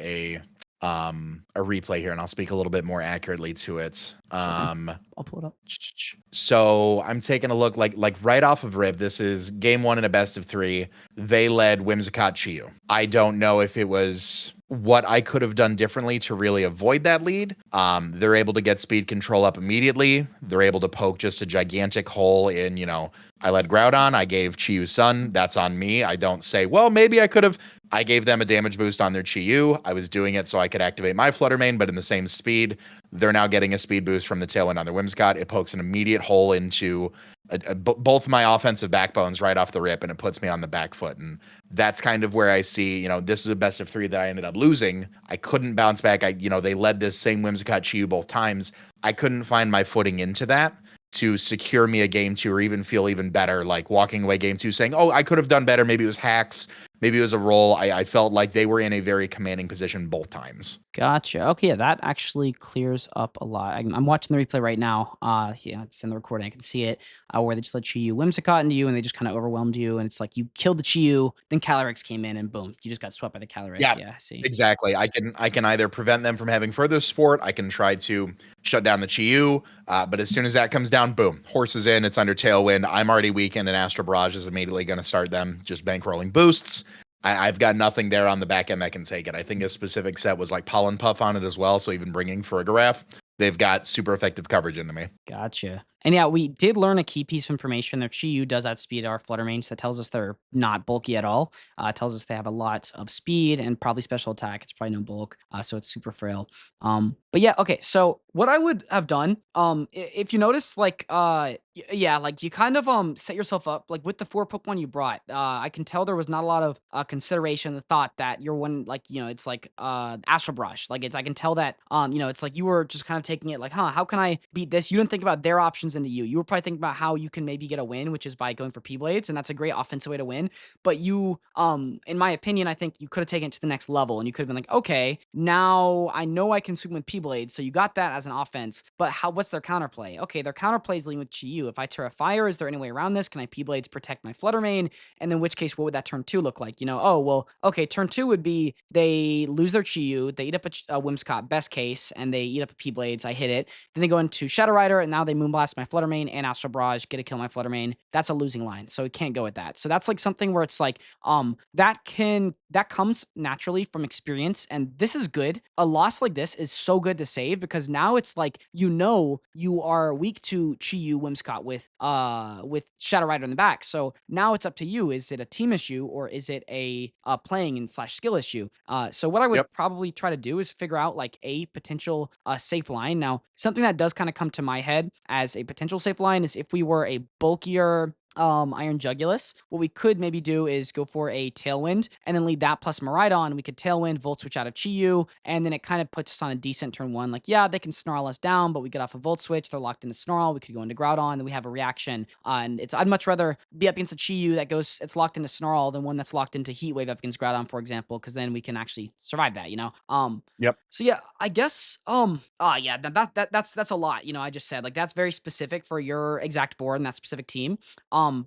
a replay here, and I'll speak a little bit more accurately to it. Sure thing. I'll pull it up. So I'm taking a look like right off of rip. This is game one in a best of three. They led Whimsicott Chiyu. I don't know if it was what I could have done differently to really avoid that lead. They're able to get speed control up immediately. They're able to poke just a gigantic hole in, I led Groudon. I gave Chiyu Sun. That's on me. I don't say, well, maybe I could have. I gave them a damage boost on their Chiyu. I was doing it so I could activate my Flutter Mane, but in the same speed. They're now getting a speed boost from the tailwind on their Whimsicott. It pokes an immediate hole into both my offensive backbones right off the rip, and it puts me on the back foot. And that's kind of where I see, this is a best of three that I ended up losing. I couldn't bounce back. They led this same Whimsicott Chiyu both times. I couldn't find my footing into that to secure me a game two or even feel even better, like walking away game two saying, oh, I could have done better. Maybe it was hacks. Maybe it was a roll. I felt like they were in a very commanding position both times. Gotcha. Okay, yeah, that actually clears up a lot. I'm watching the replay right now. Yeah, it's in the recording. I can see it where they just let Chiyu Whimsicott into you, and they just kind of overwhelmed you. And it's like you killed the Chiyu, then Calyrex came in, and boom, you just got swept by the Calyrex. Yeah, I see. exactly. I can either prevent them from having further support. I can try to shut down the Chiyu. But as soon as that comes down, boom, horse is in. It's under tailwind. I'm already weakened, and Astro Barrage is immediately going to start them just bankrolling boosts. I've got nothing there on the back end that can take it. I think a specific set was like Pollen Puff on it as well. So even bringing Farigiraf, they've got super effective coverage into me. Gotcha. And yeah, we did learn a key piece of information. Their Chiyu does outspeed our Flutter Mane, so that tells us they're not bulky at all. It tells us they have a lot of speed and probably special attack. It's probably no bulk, so it's super frail. But yeah, okay. So what I would have done, if you notice, like, yeah, like you kind of set yourself up like with the 4 Pokemon you brought. I can tell there was not a lot of consideration, the thought that you're one like it's like Astral Brush. Like I can tell that it's like you were just kind of taking it like, how can I beat this? You didn't think about their options into you. You were probably thinking about how you can maybe get a win, which is by going for P-Blades, and that's a great offensive way to win. But you, in my opinion, I think you could have taken it to the next level, and you could have been like, okay, now I know I can swing with P-Blades, so you got that as an offense, but what's their counterplay? Okay, their counterplay is leading with Chiyu. If I Terra Fire, is there any way around this? Can I P-Blades protect my Flutter Mane? And in which case, what would that turn 2 look like? Oh, well, okay, turn 2 would be they lose their Chiyu, they eat up a Whimsicott, best case, and they eat up a P-Blades, I hit it. Then they go into Shadow Rider, and now they Moonblast my Flutter Mane and Astral Barrage, get a kill my Flutter Mane. That's a losing line, so it can't go with that. So that's like something where it's like, that comes naturally from experience, and this is good. A loss like this is so good to save because now it's like you are weak to Chiyu Whimsicott with Shadow Rider in the back. So now it's up to you. Is it a team issue or is it a playing and / skill issue? So what I would probably try to do is figure out like a potential safe line. Now, something that does kind of come to my head as a potential safe line is if we were a bulkier Iron Jugulus, what we could maybe do is go for a Tailwind and then lead that plus Miraidon. We could Tailwind, Volt Switch out of Chiyu, and then it kind of puts us on a decent turn 1. Like, yeah, they can Snarl us down, but we get off a Volt Switch, they're locked into Snarl, we could go into Groudon, then we have a reaction. And I'd much rather be up against a Chiyu it's locked into Snarl than one that's locked into Heat Wave up against Groudon, for example, because then we can actually survive that, Yep. So yeah, I guess yeah, that's a lot, I just said like that's very specific for your exact board and that specific team.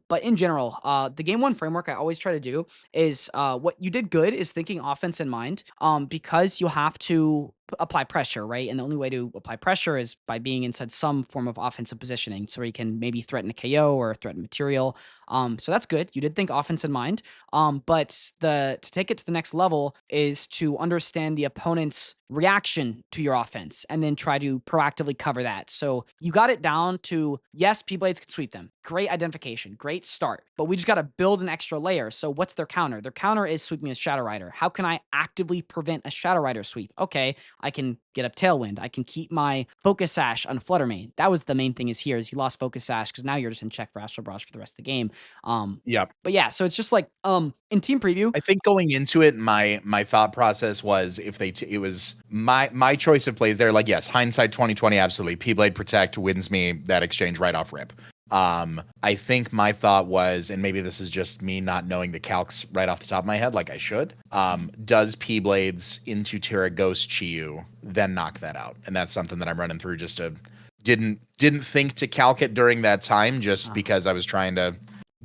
But in general, the game one framework I always try to do is what you did good is thinking offense in mind, because you have to apply pressure, right? And the only way to apply pressure is by being inside some form of offensive positioning, so you can maybe threaten a KO or threaten material. So that's good. You did think offense in mind. But to take it to the next level is to understand the opponent's reaction to your offense and then try to proactively cover that. So you got it down to, yes, P-Blades can sweep them. Great identification, great start. But we just got to build an extra layer. So what's their counter? Their counter is sweeping a Shadow Rider. How can I actively prevent a Shadow Rider sweep? Okay, I can get up Tailwind. I can keep my Focus Sash on Flutter Mane. That was the main thing is here is you lost Focus Sash because now you're just in check for Astral Barrage for the rest of the game. Yep. But yeah, so it's just like in team preview. I think going into it, my thought process was if it was my choice of plays there. Like, yes, hindsight 2020, absolutely. P-Blade Protect wins me that exchange right off rip. I think my thought was, and maybe this is just me not knowing the calcs right off the top of my head like I should, does P-Blades into Terra Ghost Chiyu then knock that out? And that's something that I'm running through just to didn't think to calc it during that time just because I was trying to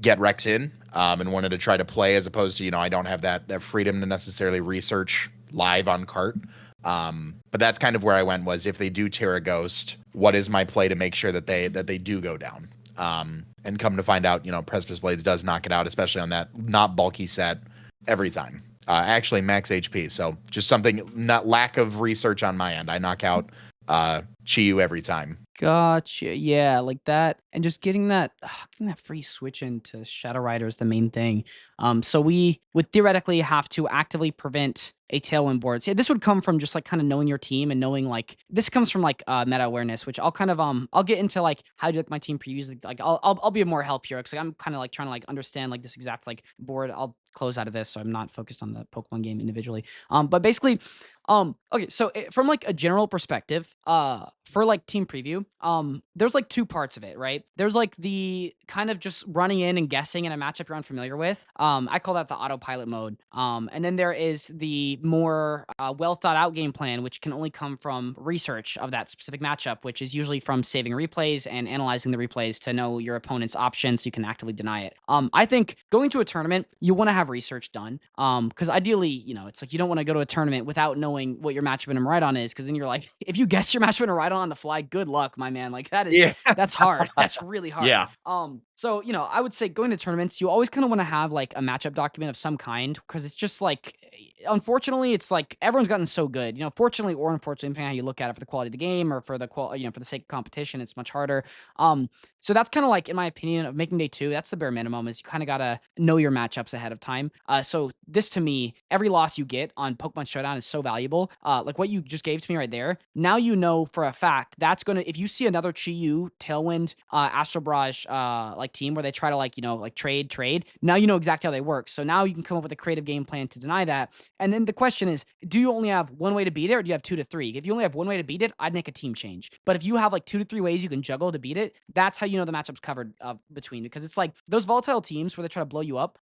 get Rex in and wanted to try to play as opposed to, I don't have that freedom to necessarily research live on cart. But that's kind of where I went, was if they do Terra Ghost, what is my play to make sure that they do go down? And come to find out, Precipice Blades does knock it out, especially on that not bulky set every time. Actually, max HP. So just something, not lack of research on my end. I knock out Chi-Yu every time. Gotcha. Yeah, like that, and just getting that free switch into Shadow Rider is the main thing. So we would theoretically have to actively prevent a tailwind board. So this would come from just like kind of knowing your team and knowing like this comes from like meta awareness, which I'll kind of I'll get into like how do like my team previews. Like I'll be more help here because I'm kind of like trying to like understand like this exact like board. I'll close out of this so I'm not focused on the Pokemon game individually. But basically okay, so from like a general perspective, for like team preview, there's like two parts of it, right? There's like the kind of just running in and guessing in a matchup you're unfamiliar with. I call that the autopilot mode. And then there is the more well thought out game plan, which can only come from research of that specific matchup, which is usually from saving replays and analyzing the replays to know your opponent's options so you can actively deny it. I think going to a tournament, you want to have research done. Because ideally, it's like you don't want to go to a tournament without knowing what your matchup and right on is, because then you're like, if you guess your matchup and right on the fly, good luck, my man. Like Yeah. that's hard. That's really hard. Yeah. So I would say going to tournaments, you always kind of want to have like a matchup document of some kind, because it's just like, unfortunately, it's like everyone's gotten so good. Fortunately or unfortunately, depending on how you look at it, for the quality of the game or for the for the sake of competition, it's much harder. So that's kind of like, in my opinion, of making day two, that's the bare minimum, is you kind of gotta know your matchups ahead of time. So this to me, every loss you get on Pokemon Showdown is so valuable. Like what you just gave to me right there. Now for a fact that's gonna, if you see another Chi-Yu, Tailwind, Astral Barrage, like team where they try to like trade, now you know exactly how they work. So now you can come up with a creative game plan to deny that. And then the question is, do you only have one way to beat it, or do you have 2 to 3? If you only have one way to beat it, I'd make a team change. But if you have like 2 to 3 ways you can juggle to beat it, that's how you know the matchup's covered between. Because it's like those volatile teams where they try to blow you up,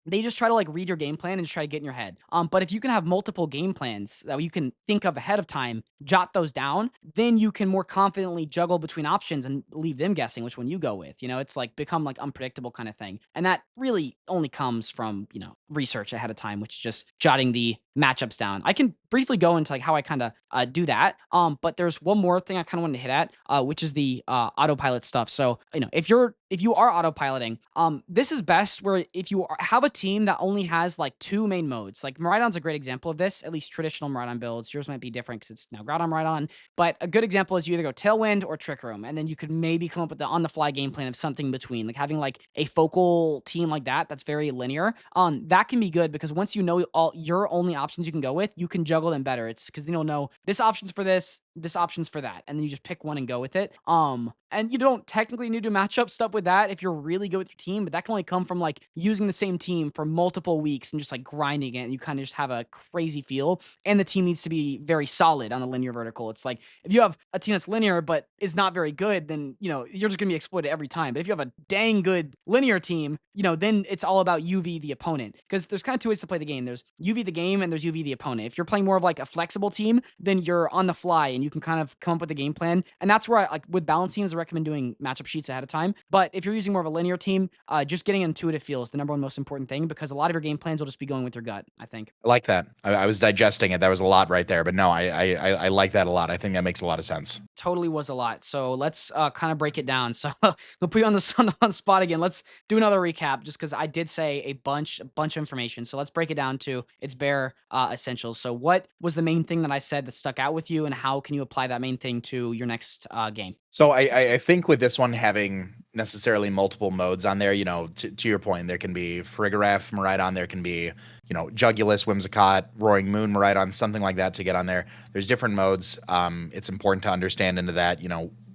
they just try to like read your game plan and just try to get in your head. But if you can have multiple game plans that you can think of ahead of time, jot those down, then you can more confidently juggle between options and leave them guessing which one you go with. It's like become like unpredictable kind of thing. And that really only comes from, research ahead of time, which is just jotting the matchups down. I can briefly go into like how I kind of do that. But there's one more thing I kind of wanted to hit at, which is the autopilot stuff. So, if you are autopiloting, this is best where if you have a team that only has like 2 main modes. Like Miraidon's a great example of this, at least traditional Miraidon builds. Yours might be different because it's now Groudon Miraidon. But a good example is you either go Tailwind or Trick Room, and then you could maybe come up with the on-the-fly game plan of something between, like having like a focal team like that that's very linear. That can be good because once you know all your only options you can go with, you can juggle them better. It's because then you'll know this option's for this option's for that, and then you just pick one and go with it. And you don't technically need to match up stuff with that if you're really good with your team, but that can only come from like using the same team for multiple weeks and just like grinding it, and you kind of just have a crazy feel. And the team needs to be very solid on the linear vertical. It's like if you have a team that's linear but is not very good, then you're just gonna be exploited every time. But if you have a dang good linear team, then it's all about UV the opponent, because there's kind of 2 ways to play the game. There's UV the game and there's UV the opponent. If you're playing more of like a flexible team, then you're on the fly and you can kind of come up with a game plan. And that's where I like with balance teams, I recommend doing matchup sheets ahead of time. But if you're using more of a linear team, just getting an intuitive feel is the number one most important thing, because a lot of your game plans will just be going with your gut, I think. I like that. I was digesting it. That was a lot right there, but no, I like that a lot. I think that makes a lot of sense. Totally was a lot. So let's kind of break it down. So we'll put you on the spot again. Let's do another recap, just because I did say a bunch of information. So let's break it down to its bare essentials. So what was the main thing that I said that stuck out with you, and how can you apply that main thing to your next game? So I think with this one having necessarily multiple modes on there, to your point, there can be Farigiraf Miraidon, there can be, Jugulus, Whimsicott, Roaring Moon Miraidon, something like that to get on there. There's different modes. It's important to understand into that,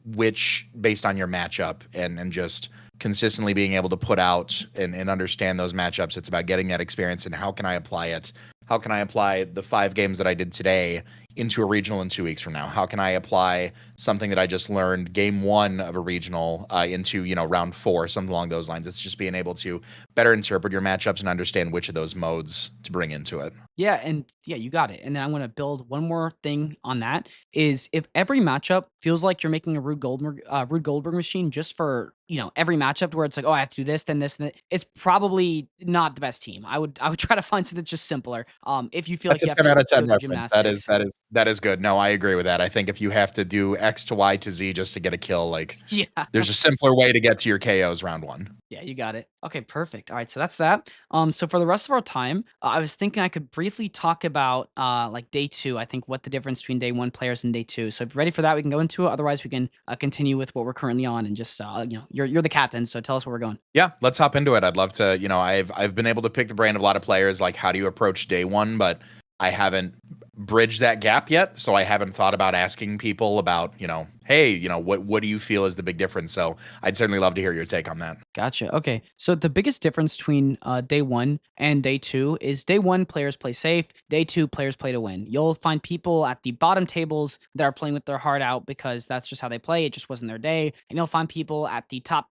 which based on your matchup and just consistently being able to put out and understand those matchups. It's about getting that experience and how can I apply it? How can I apply the 5 games that I did today into a regional in 2 weeks from now? How can I apply something that I just learned game 1 of a regional into, round 4, something along those lines? It's just being able to better interpret your matchups and understand which of those modes to bring into it. Yeah, and yeah, you got it. And then I'm going to build one more thing on that, is if every matchup feels like you're making a Rube Goldberg machine just for, every matchup where it's like, oh, I have to do this, then this, and that, it's probably not the best team. I would try to find something that's just simpler. If you feel That's like a you have 10 to out of go 10 through reference. That is gymnastics. That is good. No, I agree with that. I think if you have to do X to Y to Z just to get a kill, like Yeah. there's a simpler way to get to your KOs round one. Yeah, you got it. Okay, perfect. All right, so that's that. So for the rest of our time, I was thinking I could briefly talk about like day two. I think what the difference between day one players and day two. So if you're ready for that, we can go into it. Otherwise, we can continue with what we're currently on and just you're the captain, so tell us where we're going. Yeah, let's hop into it. I'd love to, I've been able to pick the brain of a lot of players, like how do you approach day one, but I haven't bridged that gap yet. So I haven't thought about asking people about, hey, what do you feel is the big difference? So I'd certainly love to hear your take on that. Gotcha. Okay. So the biggest difference between day one and day two is day one, players play safe. Day two, players play to win. You'll find people at the bottom tables that are playing with their heart out because that's just how they play. It just wasn't their day. And you'll find people at the top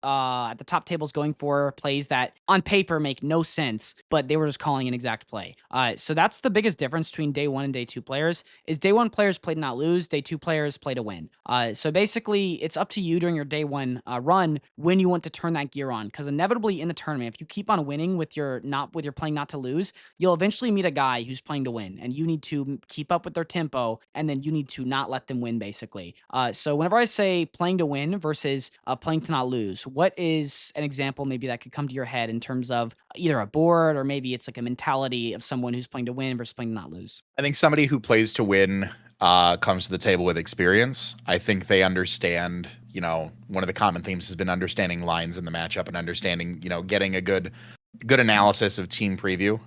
tables going for plays that on paper make no sense, but they were just calling an exact play. So that's the biggest difference between day one and day two players. Is day one players play to not lose. Day two players play to win. So basically, it's up to you during your day one run when you want to turn that gear on, because inevitably in the tournament, if you keep on winning with your playing not to lose, you'll eventually meet a guy who's playing to win, and you need to keep up with their tempo, and then you need to not let them win, basically. So whenever I say playing to win versus playing to not lose, what is an example maybe that could come to your head in terms of either a board or maybe it's like a mentality of someone who's playing to win versus playing to not lose? I think somebody who plays to win comes to the table with experience. I think they understand, one of the common themes has been understanding lines in the matchup and understanding, getting a good analysis of team preview,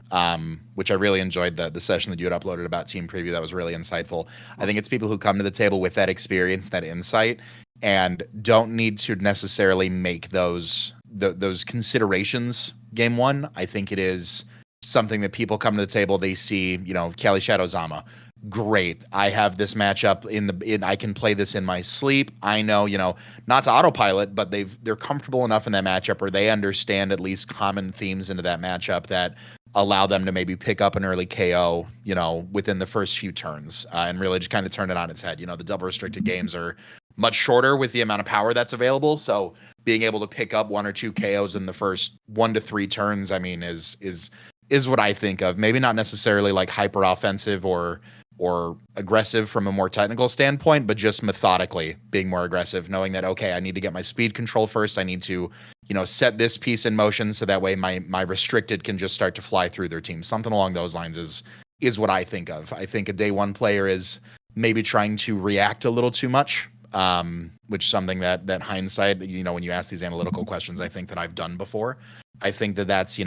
which I really enjoyed the session that you had uploaded about team preview. That was really insightful. I think it's people who come to the table with that experience, that insight, and don't need to necessarily make those considerations game one. I think it is something that people come to the table, they see, Kelly Shadow Zama. Great. I have this matchup I can play this in my sleep. I know, not to autopilot, but they're comfortable enough in that matchup, or they understand at least common themes into that matchup that allow them to maybe pick up an early KO, within the first few turns, and really just kind of turn it on its head. The double restricted games are much shorter with the amount of power that's available. So being able to pick up 1 or 2 KOs in the first 1 to 3 turns, I mean, is what I think of. Maybe not necessarily like hyper offensive or aggressive from a more technical standpoint, but just methodically being more aggressive, knowing that, okay, I need to get my speed control first. I need to, set this piece in motion so that way my restricted can just start to fly through their team. Something along those lines is what I think of. I think a day one player is maybe trying to react a little too much, which is something that hindsight, when you ask these analytical questions, I think that I've done before. I think that's,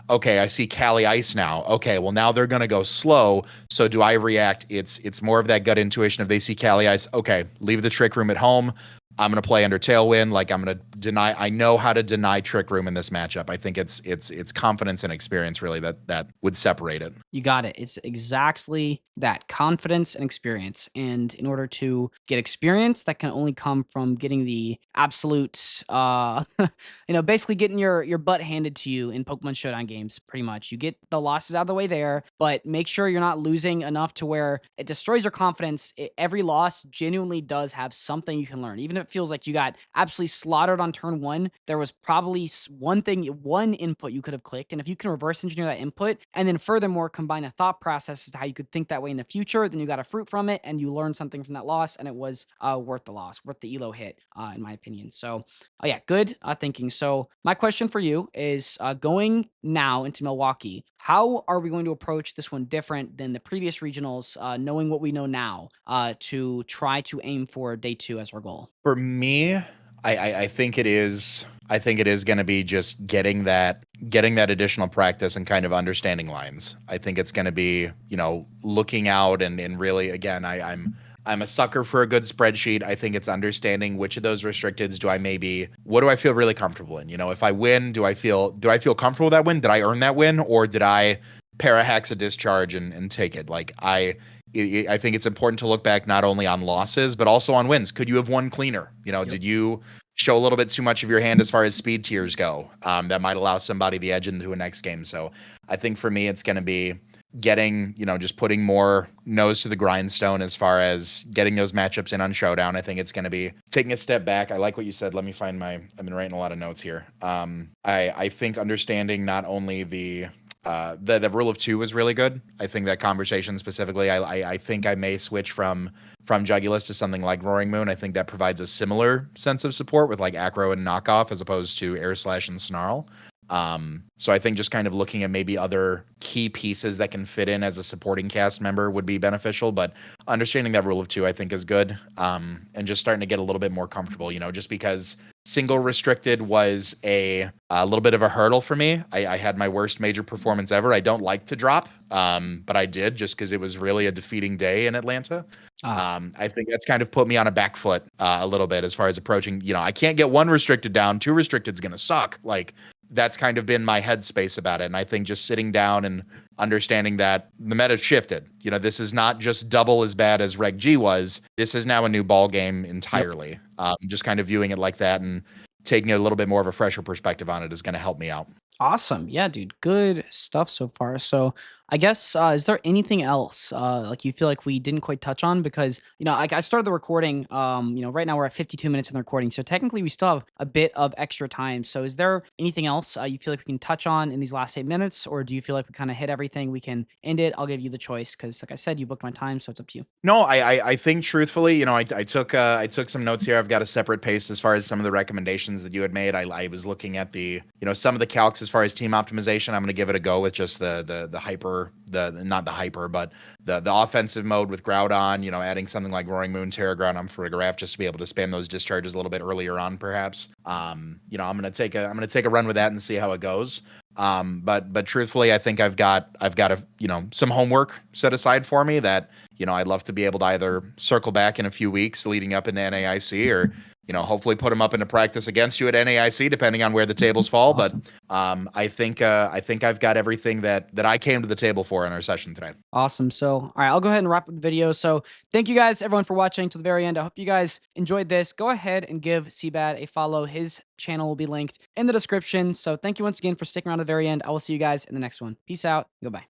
okay, I see Cali Ice now. Okay, well, now they're going to go slow. So do I react? It's more of that gut intuition. If they see Cali Ice, okay, leave the trick room at home. I'm going to play under Tailwind. Like I'm going to deny. I know how to deny Trick Room in this matchup. I think it's confidence and experience really that would separate it. You got it. It's exactly that, confidence and experience. And in order to get experience, that can only come from getting the absolute, basically getting your butt handed to you in Pokemon Showdown games, pretty much. You get the losses out of the way there, but make sure you're not losing enough to where it destroys your confidence. Every loss genuinely does have something you can learn. Even if it feels like you got absolutely slaughtered on turn one, there was probably one input you could have clicked. And if you can reverse engineer that input and then furthermore combine a thought process as to how you could think that way in the future, then you got a fruit from it and you learned something from that loss, and it was worth the loss, worth the elo hit, in my opinion. So yeah, good thinking. So my question for you is, going now into Milwaukee, how are we going to approach this one different than the previous regionals, knowing what we know now, to try to aim for day two as our goal? For me, I think it is. I think it is going to be just getting that additional practice and kind of understanding lines. I think it's going to be, looking out and really, again, I'm a sucker for a good spreadsheet. I think it's understanding which of those restricteds what do I feel really comfortable in? If I win, do I feel comfortable with that win? Did I earn that win, or did I parahex a discharge and take it? Like I think it's important to look back not only on losses, but also on wins. Could you have won cleaner? Yep. Did you show a little bit too much of your hand as far as speed tiers go? That might allow somebody the edge into a next game. So I think for me, it's going to be getting, just putting more nose to the grindstone as far as getting those matchups in on Showdown. I think it's going to be taking a step back. I like what you said. Let me find I've been writing a lot of notes here. I think understanding not only the The rule of two was really good. I think that conversation specifically, I think I may switch from Jugulus to something like Roaring Moon. I think that provides a similar sense of support with like Acro and Knockoff as opposed to Air Slash and Snarl. So I think just kind of looking at maybe other key pieces that can fit in as a supporting cast member would be beneficial. But understanding that rule of two, I think, is good. And just starting to get a little bit more comfortable, just because single restricted was a little bit of a hurdle for me. I had my worst major performance ever. I don't like to drop, but I did just because it was really a defeating day in Atlanta. Ah, I think that's kind of put me on a back foot a little bit as far as approaching. I can't get one restricted down. Two restricted is going to suck. Like, that's kind of been my headspace about it. And I think just sitting down and understanding that the meta shifted. This is not just double as bad as Reg G was. This is now a new ball game yep. entirely. Just kind of viewing it like that and taking a little bit more of a fresher perspective on it is going to help me out. Awesome. Yeah, dude. Good stuff so far. So, I guess, is there anything else like you feel like we didn't quite touch on? Because, like I started the recording, right now we're at 52 minutes in the recording. So, technically, we still have a bit of extra time. So, is there anything else you feel like we can touch on in these last 8 minutes? Or do you feel like we kind of hit everything? We can end it. I'll give you the choice because, like I said, you booked my time. So, it's up to you. No, I think truthfully, I took some notes here. I've got a separate paste as far as some of the recommendations that you had made. I was looking at the some of the calcs as far as team optimization. I'm going to give it a go with just the hyper, the not the hyper, but the offensive mode with Groudon. Adding something like Roaring Moon, Terra Groudon for Farigiraf just to be able to spam those discharges a little bit earlier on, perhaps. I'm gonna take a run with that and see how it goes. But truthfully, I think I've got some homework set aside for me that I'd love to be able to either circle back in a few weeks leading up into NAIC or hopefully put them up into practice against you at NAIC depending on where the tables fall. But Awesome. I think I've got everything that I came to the table for in our session today. Awesome. So, all right, I'll go ahead and wrap up the video. So, thank you guys, everyone, for watching to the very end. I hope you guys enjoyed this. Go ahead and give Cbad a follow. His channel will be linked in the description. So, thank you once again for sticking around to the very end. I will see you guys in the next one. Peace out. Goodbye.